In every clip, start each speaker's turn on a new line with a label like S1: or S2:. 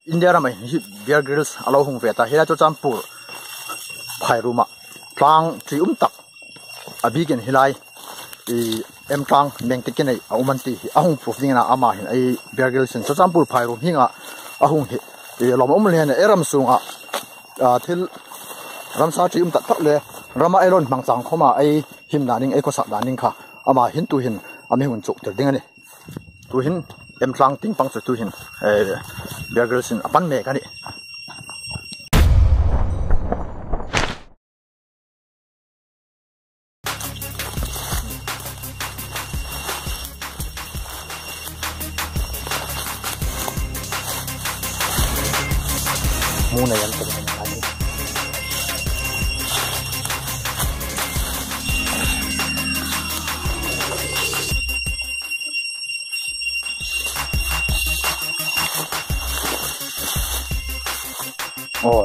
S1: India ramai Bear Grylls alo hung veta hela cho champur phai ruma tlang tri tak abigen hilai I em tlang meng tikenei aumanti ahung proof dingna ama hin ai Bear Grylls cho champur phai rum hinga ahung hi lom omlen eram sunga thil ramsa tri tak thak le rama elon mangchang khoma ai him daning ai ko sa daning kha ama hin tu hin ami hun chuk ter dingani tu hin em tlang ting pang tu hin Bear Grylls in apan me kani muna yan pag nangyari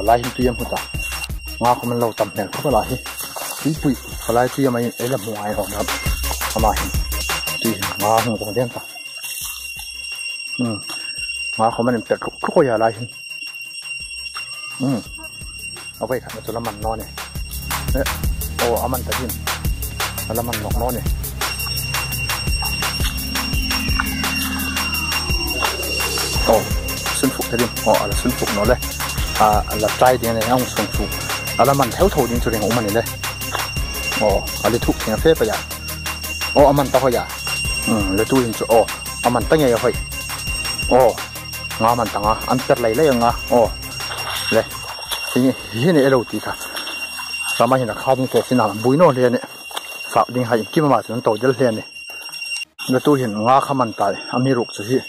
S1: lai tu yam huta nga ko man lo tam hel ko la hi pui lai tu yam ai la mo ai ho na ama hi tu nga hu ko den ta nga ko man per ko ya lai hiเอาไปขันจุลมันนอนเนี่ยโอ้อามันตะดินแล้วมันนอกนอนเนี่ยโอ้สุนฟุกตะดินโอ้อะไรสุนฟุกนอนเลยอะไรใจเดียร์เนี่ยเอาสุนฟุกแล้วมันแถวโถดินจุดเองของมันนี่เลยโอ้อะไรทุกอย่างเฟ้ไปอย่างโอ้อามันตะหอยอ่ะแล้วตู้ยินจุโอ้อามันตั้งไงหอยโอ้งามันตั้งอ่ะอันเป็นไรเลยยังอ่ะโอ้เลยทีนี้นี่เราตีค่ะสามารถเห็นข้าวดิ้งเสร็จสินะบุยโน่เลยเนี่ยฝากดิ้งให้กินมาจนโตเยอะเลยเนี่ยแล้วตู้เห็นงาข้ามันตายอามีรุกสุดที่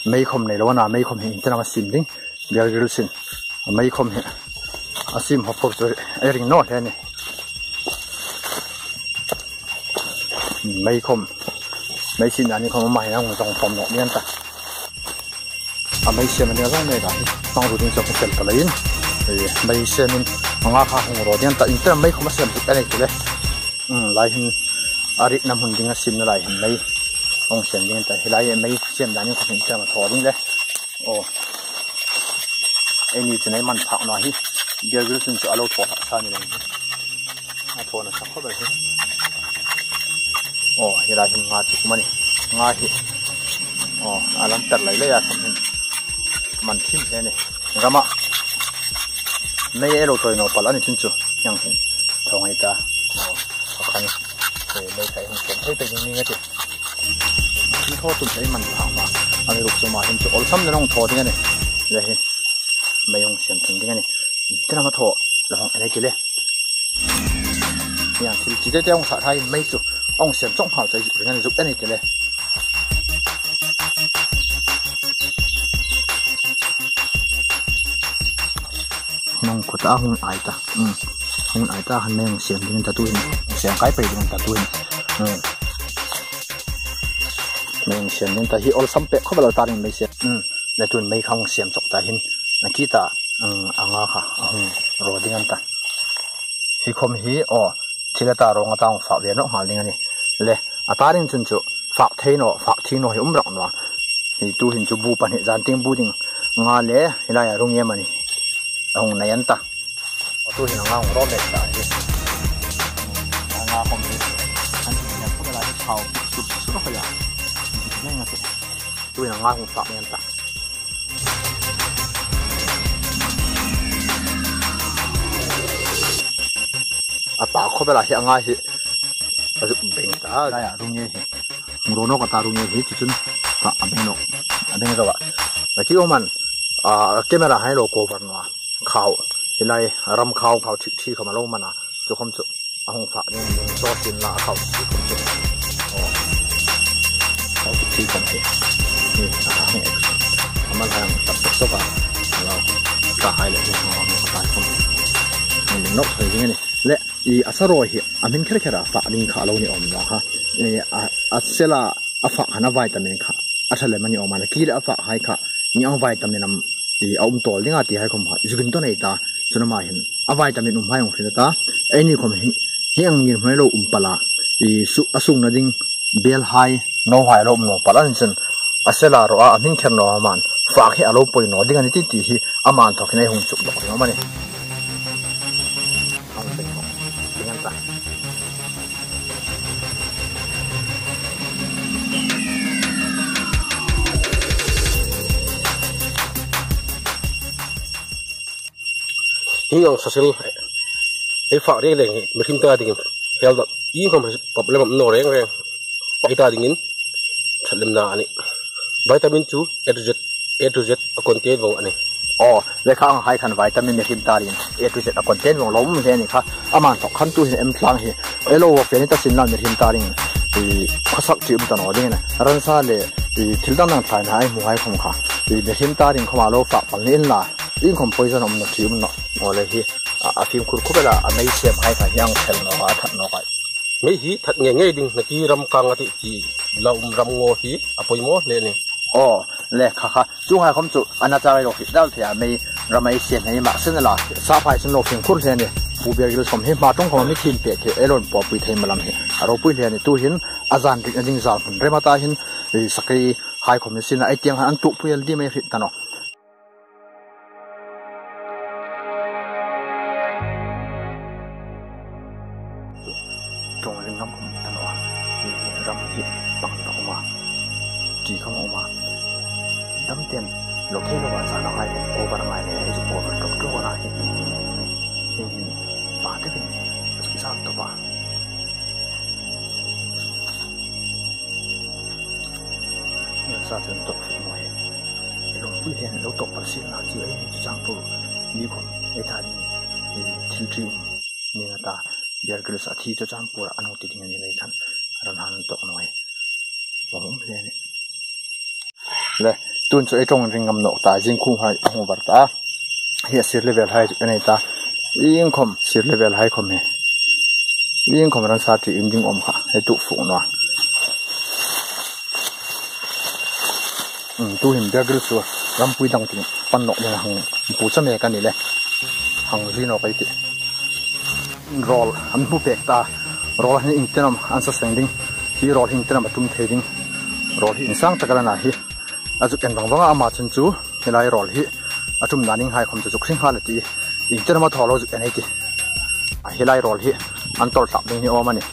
S1: ไม่คมในแล้วนะไม่คมเห็นจะนำมาซิมดิ้งเบียร์กริลสินไม่คมเห็นอาซิมหัวพกตัวไอริงโน่เลยเนี่ยไม่คมไม่ซินอันนี้เขามาให้เราต้องฟอมหนกเนี่ยแต่ไม่เชื่อมันเนี่ยต้องไม่ได้ต้องรู้ถึงจะเป็นอะไรไม่เชื่อมันงาข้าหงรอเนี่ยแต่อินเตอร์ไม่เขามาเชื่อมติดอะไรกันเลยลายหินอาริกน้ำหุ่นดิ้งซิมลายหินไม่ต้องเชื่อมดิ้งแต่ลายไม่เชื่อมด้านนี้เขาเห็นจะมาถอดดิ้งเลยโอ้ไอ้นี่จะไหนมันผักหน่อยเดี๋ยวรู้สึกจะเอาเราถอดซานี่เลยถอดนะสักเข้าไปโอ้ยลายหินงาจุกมันนี่งาหินโอ้อาลังตัดไหลเลยอะทำหินมันทิ้งแค่นี้กระมะไม่เอโรตัวโนปัลอันนี้ชิ้นจูยังเห็นทองไอ้ตาเขาคันไม่ใส่หุ่นเสียงให้ไปยังนี่ไงจิที่ทอดตุ่มใช้มันผ่ามาอันนี้ลูกสมาเห็นจูอลซ้ำจะต้องทอดยังไงเลยไม่ยงเสียงถึงยังไงที่เรามาทอดเราของอะไรกันเลยอย่างที่จีเจ้าองศาไทยไม่จูองเสียงจ้องเผาใจอยู่ยังไงจุกอะไรกันเลยน้องขดหุ่นไอตาหุ่นไอตาหันแมงเสียงดิ้งตาตุ้ยเสียงไก่ไปดิ้งตาตุ้ยแมงเสียงดิ้งตาฮีออลซัมเปะเขาบอกเราตาดิ้งไม่เสียในตุ้ยไม่เข้าเสียงจกตาหินนักกีตาอ่างค่ะรอดิ้งตาฮีคมฮีอ๋อที่ละตารองตาฝากเวียนนกหาดิ้งนี่เลยตาดิ้งจนจุฝากเทโนฝากทิ้งโนหิรักนัวฮีตุ้ยจุบูปันฮีจานติ้งบูดิ้งงาเล่ฮีลายรุ่งเยี่ยมันนี่ông này anh ta, tôi thì nó ngon đẹp đấy, ngon không thì anh chỉ nhận có cái thau sụp sụp phải à, nên là tôi là ngon không phạm anh ta, ta có cái là hiện ngay thì, bình ta đây à đúng như thế, mua nó có ta đúng như thế chứ phạm bên nó, bên rồi ạ, và chỉ ông mình camera hay là cover nóข้าวอะไรรำข้าวที่เขามาลงมานะจุกคมจุอ่างฝาเนี่ยยังซอสินละข้าวจุกคมจุอ๋อข้าวที่คมจุนี่อ่างเอกทำอะไรตัดตุ๊กตุ๊กอ่ะเราตายเลยที่เขาตายคมนี่นกอะไรอย่างเงี้ยและอีอัศรอยอามินแค่ฝาลิงข้าวเราเนี่ยอมเนาะฮะนี่อัศละ afa hana vitamin kha athale mani o mana kila afa hai kha ni ang vitamin am ti aum tol dinga ti hai khom ha jugin to nei ta chuna ma hin a vitamin hai ong khina ta ai khom hin hiang ngin hmai lo pala I su asung na ding bel hai no hai lo no palan chen asela ro a ning khen no man fa khe alo poi no ding ani ti hi aman thok nei hung chuk lo no mani ang ding no dingan ta hi ang sasil e fa re le mi khim ta ding hel da I không problem no reng ai ta dingin thalem na ani vitamin 2 A to Z a content vong ani le khang hai khan vitamin me him tarin A to Z a content vong lom le ni kha aman thok khan tu em thlang hi elo wa pe ni ta sin lan me him tarin I khasak chi ta no ding na ran sa le I thildam nang thai na ai mu hai khom kha I me him tarin khoma lo fa pal nin la in khom poison om no chi um no ole hi a phim khur khubela a nei sem hai kha yang thel no a that no kai mấy hi thật nghe nghe đinh là khi ram cang thì chỉ lồng ram ngô hi à bồi mó lên này lẹ khá khá chúng hai không chịu anh ta rồi thì đâu thì mấy ram mấy xem này mà xin là sao phải xin lộc phiền khôn thế này phụ việc cái xong hết mà trong không mấy thiên bệ thì elon bỏ bụi thêm mà làm hết rồi bụi thế này tu hiến azan thì anh giao phần rồi mà ta hiến thì sắc cái hai không xin là ai tiếng anh tụ bụi đi mấy hết ta nó trong rừng ngắm không tan hoa, râm hiện bằng tàu mà, chỉ không ông mà, đâm tiền, lúc thế là sao nó hay, over ngày này giúp over trong chỗ này, nhưng bà thế bên giúp sao tao bà, nhưng sao chân tộc phải ngồi, lúc bây giờ lúc tộc bác sĩ là chỉ ấy chỉ trang phụ, mi con, ấy ta đi, thiếu chịu, nên là ta biar gelas ati cho campur anu ti dengan nilai kan ran han tok noi bom le ne le tun cho trong ringam no ta jing khung hai hu bar ta hi sir level hai ane ta ing khom sir level hai khom he ing khom ran sa ti inding om ha he tu fu no tu him biar gelas so ram pui dang ti pan no ne hang pu cha me kan ni le hang ri no kai ti roll an bu pek ta roll hin intenam an sa sending hi roll hin intenam atum theding roll hi insang takala na hi azu ken bang bang ama chun chu helai roll hi atum naning hai khom chu khring halati intenam tholo ju enai ti a helai roll hi an tol tap ding ni omani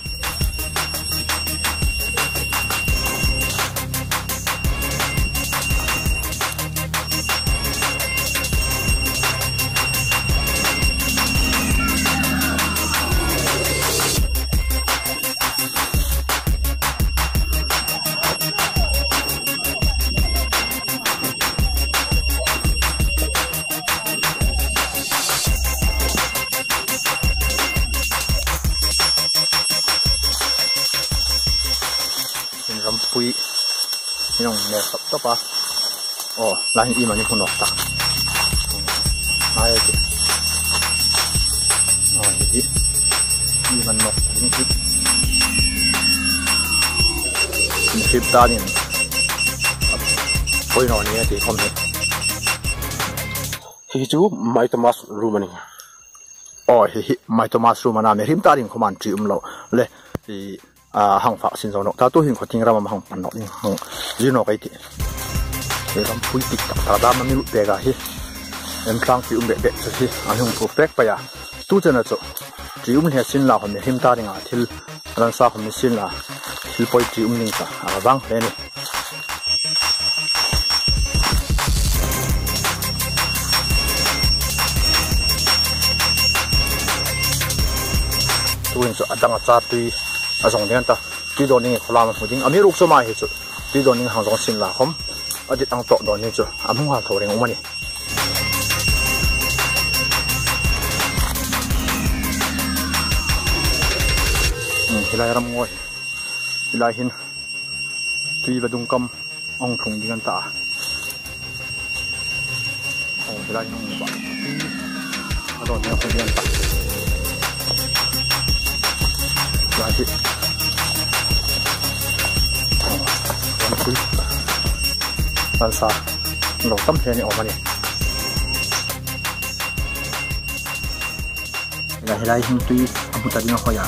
S1: rampui yung ne sap to pa lain i mani phun ta ai ti hi i man nok ni ti ni khip ta ni poi no ni ti khom ni hi chu mai Thomas Rumani hi mai Thomas Rumana me rim ta ring khoman tri lo le ti hang phạ xin dầu nọ ta tu hình khó tin ra mà hang pan nọ nhưng hang gì nọ cái gì để làm pui tít ta đam mình bẹ gà hi em sang thì bẹ bẹ cho hi anh hùng perfect bây giờ tu chân là chỗ chỉ he xin là hôm nay him ta đi ngã thil ran sa hôm nay xin là thil poi chỉ ninh ta vang lên này tu hình chỗ đang ở cha tùy azong dian ta ti do ning kholam huding ami ruk so ma hi chu ti do ning hang jong sin la khom adit ang to do ni chu amu ha thoreng umani hilai ram ngoi hilai hin tui badung kam ong thung dingan ta hilai nong ba adon ni ko dian ta Right. thui ban sa lo tam he ni omani la helai hin tui abu ta ding hoya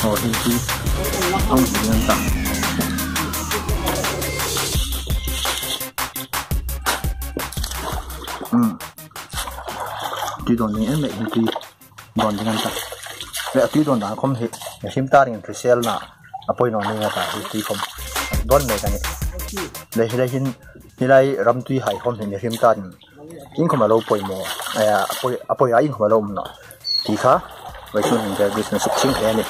S1: ho hin tui ong ding ta tuy don ni em hin tui don ding ta le tuy don da khom he him ta ring trisel na apoi no ni ta tui khom don me ka ni le helai hin hilai ram tui hai khom hin him ta ring in khom lo poi mo apoi in khom lo na ti kha vai chu ning ga business suk ching he ni